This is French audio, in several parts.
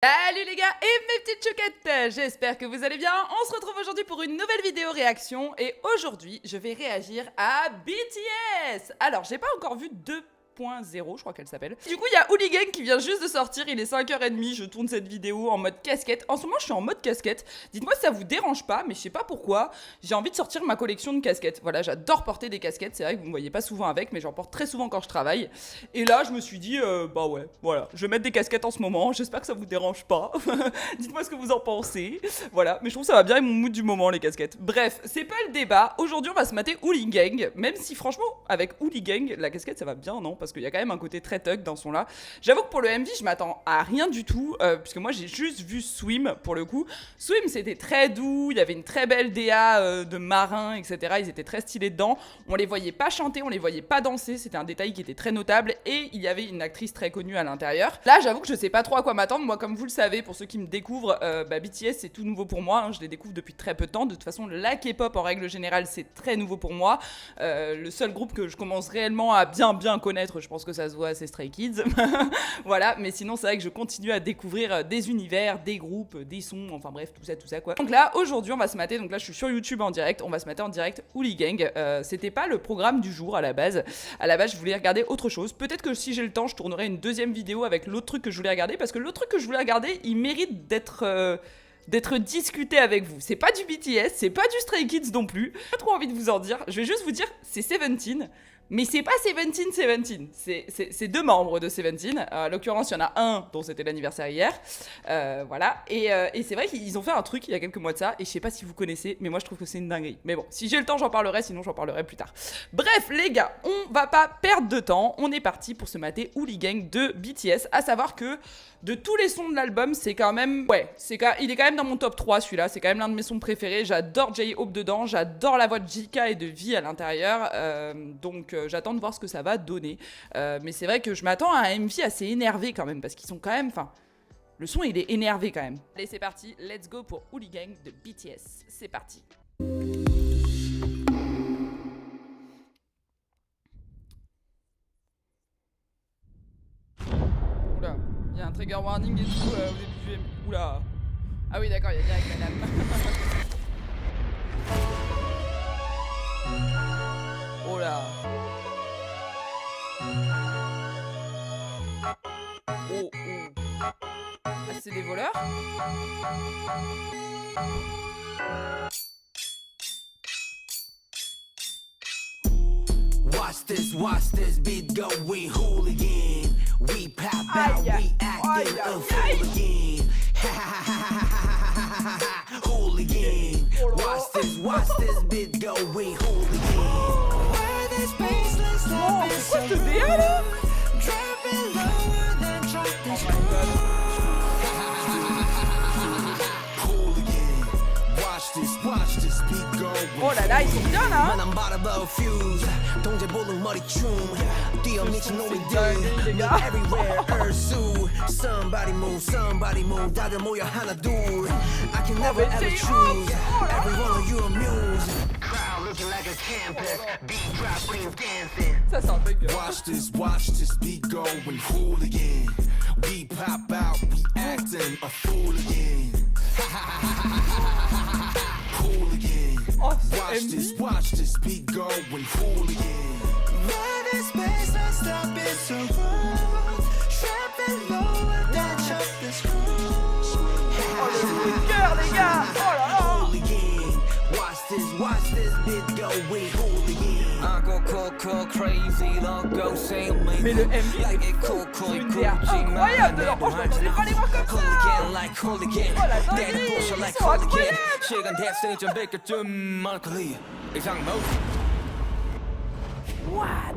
Salut les gars et mes petites chouquettes, j'espère que vous allez bien. On se retrouve aujourd'hui pour une nouvelle vidéo réaction et aujourd'hui je vais réagir à BTS. Alors j'ai pas encore vu 2.0, je crois qu'elle s'appelle. Du coup il y a Hooligan qui vient juste de sortir, il est 5h30, je tourne cette vidéo en mode casquette. En ce moment je suis en mode casquette, dites-moi si ça vous dérange pas, mais je sais pas pourquoi, j'ai envie de sortir ma collection de casquettes. Voilà, j'adore porter des casquettes, c'est vrai que vous me voyez pas souvent avec, mais j'en porte très souvent quand je travaille. Et là je me suis dit, bah ouais, voilà, je vais mettre des casquettes en ce moment, j'espère que ça vous dérange pas. Dites-moi ce que vous en pensez. Voilà, mais je trouve que ça va bien avec mon mood du moment les casquettes. Bref, c'est pas le débat, aujourd'hui on va se mater Hooligan, même si franchement avec Hooligan, la casquette ça va bien, non? Parce qu'il y a quand même un côté très thug dans son là. J'avoue que pour le MV je m'attends à rien du tout, puisque moi j'ai juste vu Swim pour le coup. Swim c'était très doux, il y avait une très belle DA de marins, etc. Ils étaient très stylés dedans, on les voyait pas chanter, on les voyait pas danser, c'était un détail qui était très notable, et il y avait une actrice très connue à l'intérieur. Là j'avoue que je sais pas trop à quoi m'attendre, moi comme vous le savez, pour ceux qui me découvrent, BTS c'est tout nouveau pour moi, hein, je les découvre depuis très peu de temps, de toute façon la K-pop en règle générale c'est très nouveau pour moi, le seul groupe que je commence réellement à bien connaître, je pense que ça se voit, c'est Stray Kids. Voilà, mais sinon c'est vrai que je continue à découvrir des univers, des groupes, des sons, enfin bref, tout ça quoi. Donc là, aujourd'hui on va se mater, donc là je suis sur YouTube en direct, on va se mater en direct Hooligan. C'était pas le programme du jour à la base je voulais regarder autre chose, peut-être que si j'ai le temps je tournerai une deuxième vidéo avec l'autre truc que je voulais regarder, parce que l'autre truc que je voulais regarder, il mérite d'être discuté avec vous. C'est pas du BTS, c'est pas du Stray Kids non plus. J'ai pas trop envie de vous en dire, je vais juste vous dire, c'est Seventeen. Mais c'est pas Seventeen, c'est deux membres de Seventeen. En l'occurrence, il y en a un dont c'était l'anniversaire hier. Voilà. Et c'est vrai qu'ils ont fait un truc il y a quelques mois de ça. Et je sais pas si vous connaissez, mais moi je trouve que c'est une dinguerie. Mais bon, si j'ai le temps, j'en parlerai. Sinon, j'en parlerai plus tard. Bref, les gars, on va pas perdre de temps. On est parti pour se mater Hooligan de BTS. À savoir que de tous les sons de l'album, c'est quand même... Ouais, il est quand même dans mon top 3 celui-là. C'est quand même l'un de mes sons préférés. J'adore J-Hope dedans. J'adore la voix de JK et de V à l'intérieur. Donc j'attends de voir ce que ça va donner. Mais c'est vrai que je m'attends à un MV assez énervé quand même. Parce qu'ils sont quand même... Enfin, le son il est énervé quand même. Allez, c'est parti. Let's go pour Hooligan de BTS. C'est parti. Oula. Il y a un trigger warning et tout au début du MV. Oula. Ah oui, d'accord, il y a direct la lame. Oh là. Oh, oh. Ah, c'est des voleurs? Watch this beat go, we hooligan. We pop out, we acting a fool again. Hooligan. Watch this beat go, we hooligan. Where this baseline stuff is so good. Dropping lower than drop this hooligan. Watch this beat go. Oh là là, ils sont bien là. 동제 볼록 머리 춤 뛰어 미친 놈이들 everywhere pursue somebody move 다들 모여 하나 둘 I can never ever choose every one of you amuse crowd looking like a campus beat drop please dancing Ça sent un peu gueule. watch this beat go and hooligan we pop out we acting a fool again hooligan Oh, watch this beat go and hooligan. Let this baseline stop it so rough. Trapping lower than chop this Oh, le coup de cœur, les gars. Oh là là. hooligan. Watch this beat go we hooligan. I go crazy, don't go say me. Mais le MV, like it c'est une DA incroyable dedans. Franchement, je m'attendais pas à les voir comme ça. Oh la dinguerie, ils sont incroyables. 시간 됐으니 좀 비켜 좀 멀리 이상 뭐 What?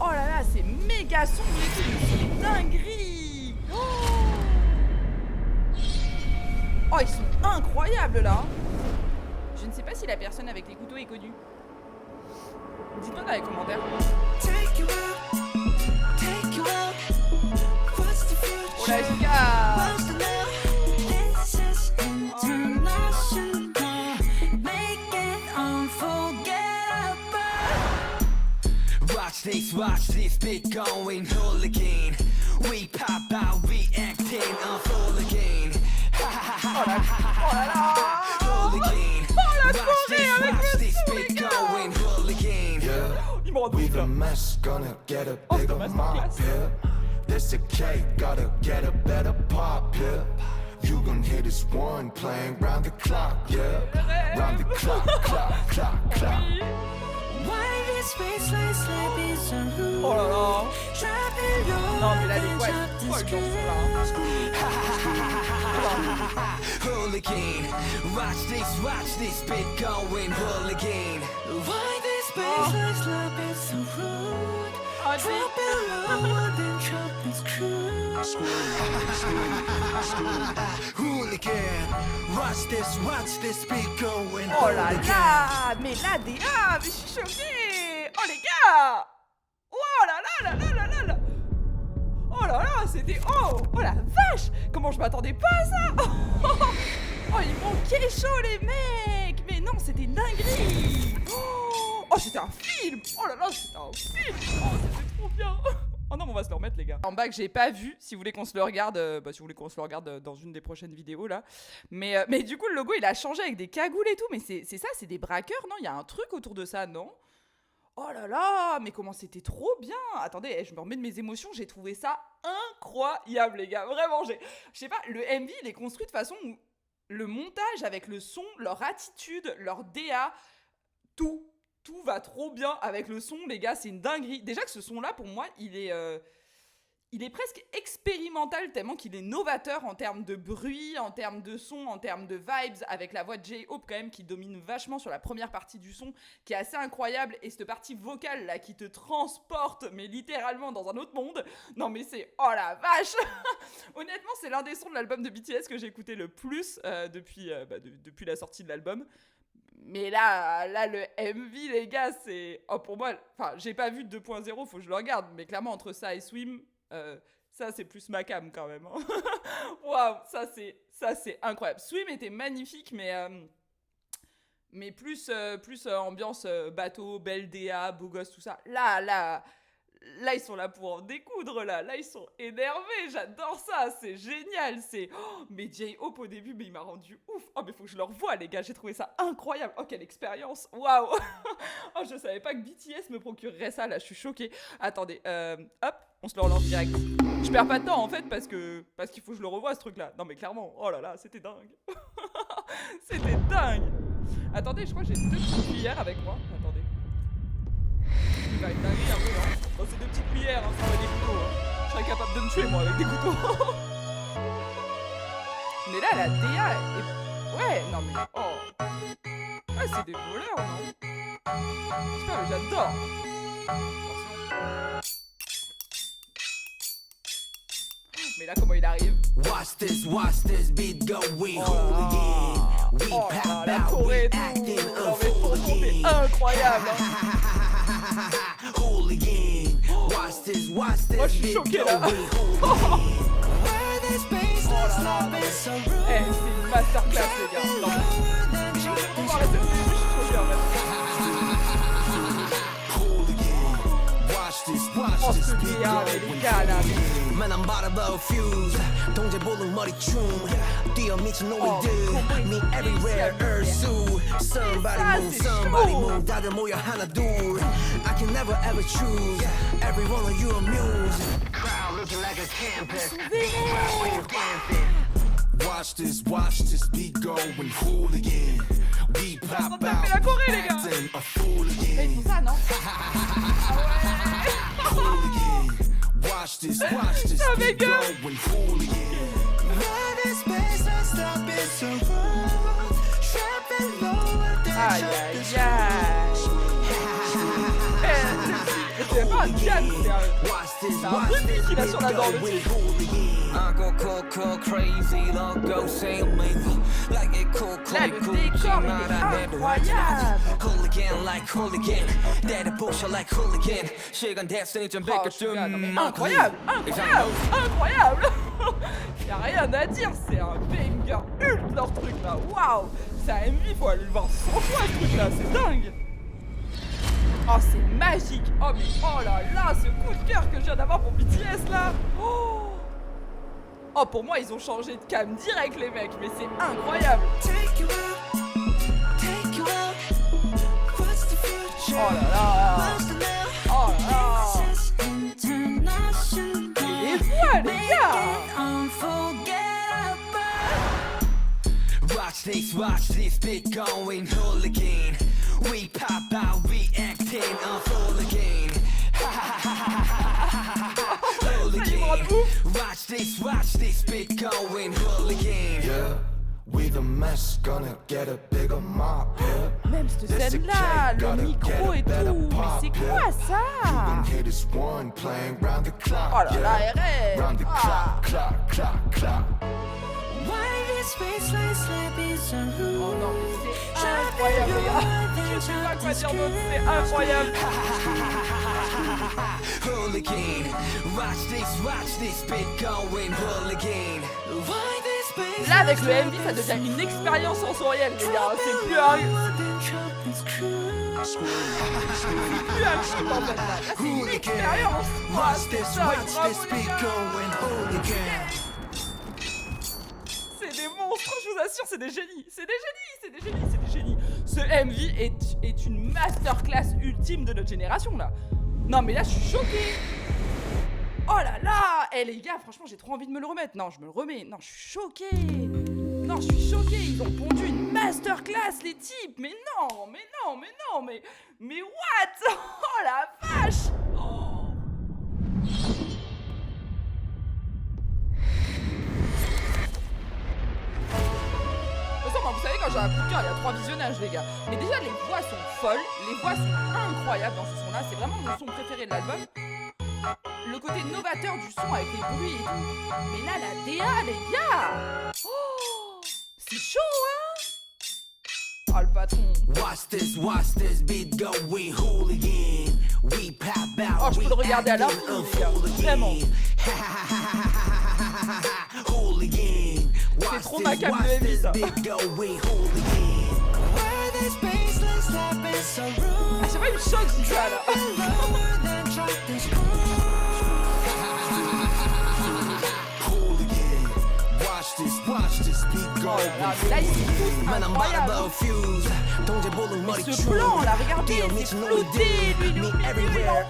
Oh là là, c'est méga sombre et tout, c'est une dinguerie. Oh, ils sont incroyables là. Je ne sais pas si la personne avec les couteaux est connue. Dites-moi dans les commentaires. Oh la giga. Watch this beat going hooligan We pop out, reacting on hooligan. Oh là là. Hooligan. Oh la Watch Corée this, avec watch le this son, beat les gars. going hooligan. Il me rend We ouf the là. mess, gonna get a Oh, bigger the mess mop, class. yeah. This a cake, gotta get a better pop, yeah. You gon' hear this one playing round the clock, yeah. Round the clock, clock, clock, clock. Oh là là. Non mais là les voix elles sont folles dans ce là. Hooligan. Watch this beat going hooligan. Why this bass looks like it's so rude? Oh, Drop it low and then trumpets cruise. Hooligan. Watch this beat going Oh là hooligan. là. Mais là des mais je suis choquée. Oh les gars. Oh là là là là là là là. Oh là là, c'était... Oh la vache. Comment je m'attendais pas à ça. Oh, ils m'ont chaud les mecs. Mais non, c'était une dinguerie. Oh, c'était un film. Oh là là, c'était un film. Oh, c'était trop bien. Oh non, mais on va se le remettre les gars. En bas que j'ai pas vu, si vous voulez qu'on se le regarde, si vous voulez qu'on se le regarde dans une des prochaines vidéos là. Mais du coup, le logo il a changé avec des cagoules et tout. Mais c'est ça, c'est des braqueurs, non? Il y a un truc autour de ça, non? Oh là là, mais comment c'était trop bien! Attendez, je me remets de mes émotions, j'ai trouvé ça incroyable les gars, vraiment, je sais pas, le MV il est construit de façon où le montage avec le son, leur attitude, leur DA, tout va trop bien avec le son les gars, c'est une dinguerie. Déjà que ce son là pour moi, il est presque expérimental tellement qu'il est novateur en termes de bruit, en termes de son, en termes de vibes, avec la voix de J-Hope quand même qui domine vachement sur la première partie du son, qui est assez incroyable, et cette partie vocale là qui te transporte, mais littéralement dans un autre monde. Non mais c'est... Oh la vache. Honnêtement, c'est l'un des sons de l'album de BTS que j'ai écouté le plus depuis la sortie de l'album. Mais là, le MV, les gars, c'est... Oh, pour moi, enfin, j'ai pas vu 2.0, faut que je le regarde, mais clairement, entre ça et Swim... ça c'est plus ma cam quand même. Waouh, ça c'est incroyable. Swim était magnifique, mais plus ambiance bateau, belle DA, beau gosse, tout ça. Là ils sont là pour en découdre là ils sont énervés, j'adore ça, c'est génial, mais J-Hope au début, mais il m'a rendu ouf. Oh mais faut que je le revoie les gars, j'ai trouvé ça incroyable. Oh quelle expérience, waouh. Oh je savais pas que BTS me procurerait ça là, je suis choquée. Attendez, hop, on se le relance direct. Je perds pas de temps en fait parce qu'il faut que je le revoie ce truc là. Non mais clairement, oh là là, c'était dingue. C'était dingue. Attendez, je crois que j'ai 2 petites cuillères avec moi, attendez. Il va être dingue un peu, hein. Bon, c'est 2 petites cuillères, hein, sans des couteaux. Hein. Je serais capable de me tuer, moi, avec des couteaux. Mais là, la DA est... Ouais, non mais... Oh. Ouais, c'est des voleurs, non? Putain, mais j'adore. Attention. Mais là, comment il arrive? Watch this beat going hooligan. We Oh là, pop la out, Corée we et tout. acting Non mais ton son, c'est incroyable, hein. hooligan. Watch this Moi, je suis beat choquée, going là. hooligan. Eh, c'est une masterclass, les gars. Non, mais... Je suis trop choquée, en fait. Oh, ce DA, mais les gars, là, mais... Man, I'm about to blow fuse. 동제 볼록 머리 춤. 뛰어 미친 Oh, 노이들. Me everywhere, Ursu. Somebody ça, move, c'est somebody chaud. move. 다들 모여 하나 둘. I can never ever choose. Every one of you amuse. Crowd looking like a campus. Crowd dancing. Watch this beat going hooligan. We pop taper la out, Corée, les gars. acting a Mais ils fooligan. font ça, non? Hooligan. Watch this Ça beat m'égare. going hooligan. Aïe, aïe, aïe. C'est pas un Diane, c'est un bruit qu'il a sur la dent, le type. I go cool, crazy, logo, say me like it cool, Là, le décor, il est incroyable. hooligan like hooligan, daddy push like hooligan. 시간 됐으니 좀 Oh, je suis gars, non, mais incroyable, incroyable. Y'a rien à dire, c'est un banger ult leur truc là, waouh. C'est un MV, faut aller le voir 100 fois ce truc là, c'est dingue. Oh, c'est magique. Oh, mais oh là là, ce coup de cœur que je viens d'avoir pour BTS là. Oh, oh, pour moi, ils ont changé de cam direct, les mecs, mais c'est incroyable. Oh là là. Oh là là. Et les voix, les gars. Watch this bit going hooligan. We pop out, we acting on hooligan. Hooligan. Watch this bit going hooligan. Yeah, we the mess, gonna get a bigger mop. Yeah. Même cette scène-là, le micro et tout, mais c'est quoi ça? Hit this one playing round the clock. Oh là là, RS. Round the clock, clock, clock, clock. Oh non, mais c'est incroyable, les gars. Je sais pas quoi dire d'autre, c'est incroyable. Hooligan. Watch this bit going hooligan. Là, avec le MV, ça devient une expérience sensorielle, les gars. C'est plus un... plus un clip, en fait, là. Là, c'est une expérience. Ah, c'est ça, bravo, les gars. C'est des monstres, je vous assure, c'est des génies. C'est des génies, c'est des génies, c'est des génies. Ce MV est une masterclass ultime de notre génération, là. Non, mais là, je suis choquée. Oh là là. Eh les gars, franchement, j'ai trop envie de me le remettre. Non, je me le remets. Non, je suis choquée. Non, je suis choquée. Ils ont pondu une masterclass, les types. Mais non, mais non, mais non, mais what? Oh la vache. Oh. Vous savez, quand j'ai un coup de cœur, il y a 3 visionnages, les gars. Mais déjà, les voix sont folles, les voix sont incroyables dans ce son-là. C'est vraiment mon son préféré de l'album. Le côté novateur du son avec les bruits et tout. Mais là, la DA, les gars. Oh, c'est chaud, hein. Oh, le patron. Watch this beat going hooligan. We pop out. Oh, je peux le regarder à l'infini, les gars. Vraiment. C'est trop ma cam de MV, ça. Ah, c'est pas une choc, c'est ça, là. Oh là là, mais là, ils sont tous incroyables. Et ce plan, là, regardez, c'est flouté, lui, il envoie.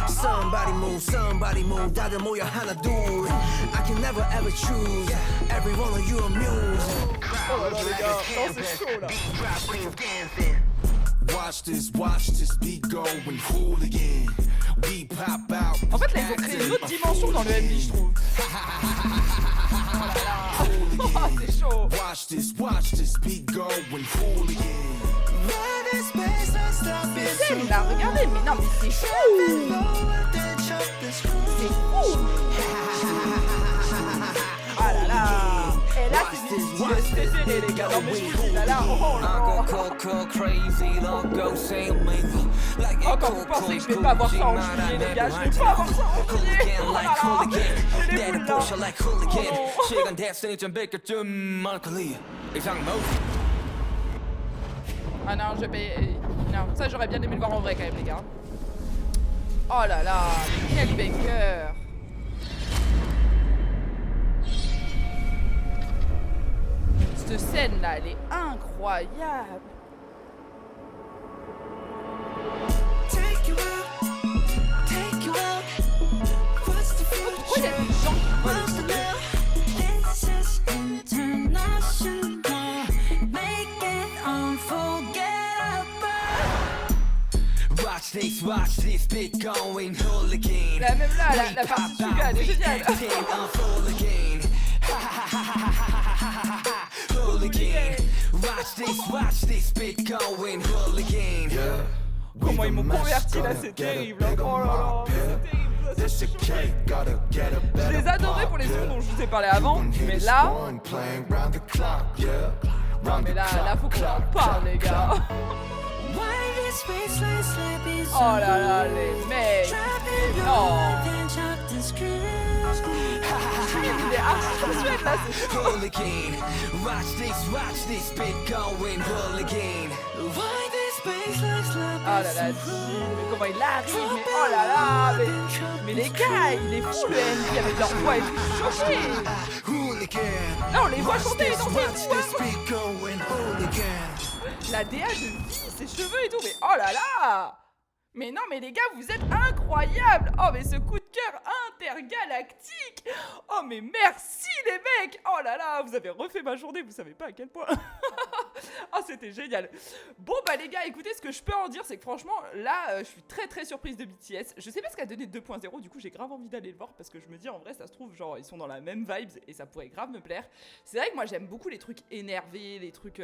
Somebody move, 다들 모여 하나 둘. I can never ever choose. Every one of you amuse. Oh là là, les gars, non, c'est chaud, là. Watch this beat going hooligan. We pop out. En fait, là, ils ont créé une autre dimension dans le MV, je trouve. Oh là là. Oh, c'est chaud. Watch this beat going hooligan. C'est scène, là, regardez, mais non, mais c'est fou. C'est fou. Oh là là. Et là, c'est mes BTS préférés, les gars. Non, mais je vous dis, là, oh là là. Oh, quand vous pensez que je vais pas avoir ça en juillet, les gars, je vais pas avoir ça en juillet. Oh là là. J'ai les boules, là. Ah non, je vais... Non, ça, j'aurais bien aimé le voir en vrai, quand même, les gars. Oh là là, mais quel banger. Cette scène-là, elle est incroyable. Pourquoi il y a des gens qui volent le studio? Watch this beat going hooligan. Là, même là, la partie Suga, elle est géniale. Watch this beat going hooligan. Comment ils m'ont converti là, c'est terrible. Oh là là, c'est terrible. Je les adorais pour les sons dont je vous ai parlé avant, mais là... Non mais là faut qu'on en parle, les gars. Oh là là, les mecs. Oh. Il est archi-sensuel là, c'est chaud. Watch this beat going hooligan. Oh là là, mais comment il arrive, mais oh là là, mais les gars, il est fou le MV avec leur voix et tout choqué. Là on les voit chanter dans la DA de vie, ses cheveux et tout, mais oh là là. Mais non, mais les gars, vous êtes incroyables! Oh, mais ce coup de cœur intergalactique! Oh, mais merci les mecs! Oh là là, vous avez refait ma journée, vous savez pas à quel point. Oh, c'était génial. Bon, bah les gars, écoutez, ce que je peux en dire, c'est que franchement, là, je suis très surprise de BTS. Je sais pas ce qu'a donné 2.0, du coup, j'ai grave envie d'aller le voir parce que je me dis, en vrai, ça se trouve, genre, ils sont dans la même vibes et ça pourrait grave me plaire. C'est vrai que moi, j'aime beaucoup les trucs énervés, les trucs...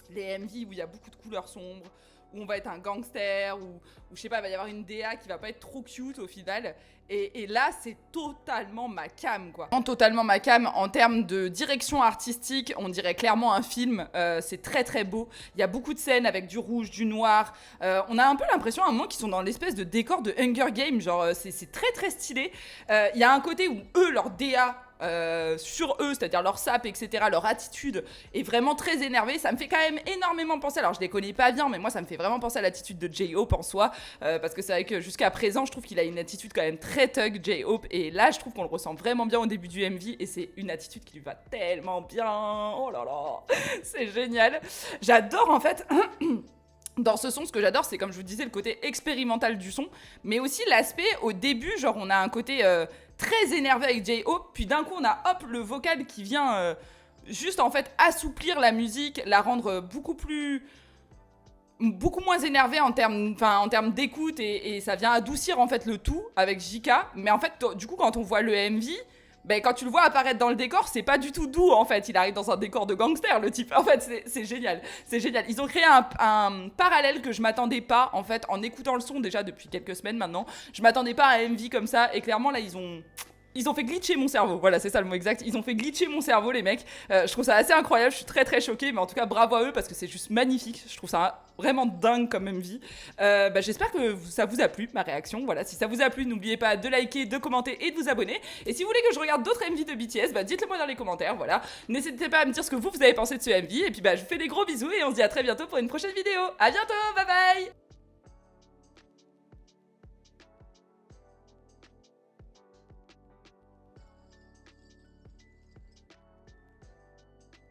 les MV où il y a beaucoup de couleurs sombres, où on va être un gangster, ou je sais pas, il va y avoir une DA qui va pas être trop cute au final. Et là, c'est totalement ma cam, quoi. Totalement ma cam en termes de direction artistique, on dirait clairement un film. C'est très beau. Il y a beaucoup de scènes avec du rouge, du noir. On a un peu l'impression à un moment qu'ils sont dans l'espèce de décor de Hunger Games. Genre, c'est très stylé. Il y a un côté où eux, leur DA... sur eux, c'est-à-dire leur sap, etc., leur attitude est vraiment très énervée. Ça me fait quand même énormément penser, alors je les connais pas bien, mais moi ça me fait vraiment penser à l'attitude de J-Hope en soi, parce que c'est vrai que jusqu'à présent, je trouve qu'il a une attitude quand même très thug, J-Hope, et là je trouve qu'on le ressent vraiment bien au début du MV, et c'est une attitude qui lui va tellement bien. Oh là là, c'est génial. J'adore en fait... Dans ce son, ce que j'adore, c'est comme je vous disais, le côté expérimental du son, mais aussi l'aspect, au début, genre on a un côté très énervé avec J-Hope, puis d'un coup on a hop le vocal qui vient juste en fait assouplir la musique, la rendre beaucoup moins énervée en termes d'écoute, et ça vient adoucir en fait le tout avec JK, mais en fait du coup quand on voit le MV, ben, quand tu le vois apparaître dans le décor, c'est pas du tout doux en fait. Il arrive dans un décor de gangster, le type. En fait, c'est génial. C'est génial. Ils ont créé un parallèle que je m'attendais pas en fait en écoutant le son déjà depuis quelques semaines maintenant. Je m'attendais pas à un MV comme ça. Et clairement, là, ils ont fait glitcher mon cerveau. Voilà, c'est ça le mot exact. Ils ont fait glitcher mon cerveau, les mecs. Je trouve ça assez incroyable. Je suis très choquée. Mais en tout cas, bravo à eux parce que c'est juste magnifique. Je trouve ça vraiment dingue comme MV. J'espère que ça vous a plu, ma réaction. Voilà, si ça vous a plu, n'oubliez pas de liker, de commenter et de vous abonner. Et si vous voulez que je regarde d'autres MV de BTS, dites-le moi dans les commentaires. Voilà, n'hésitez pas à me dire ce que vous avez pensé de ce MV. Et puis, je vous fais des gros bisous et on se dit à très bientôt pour une prochaine vidéo. À bientôt, bye bye.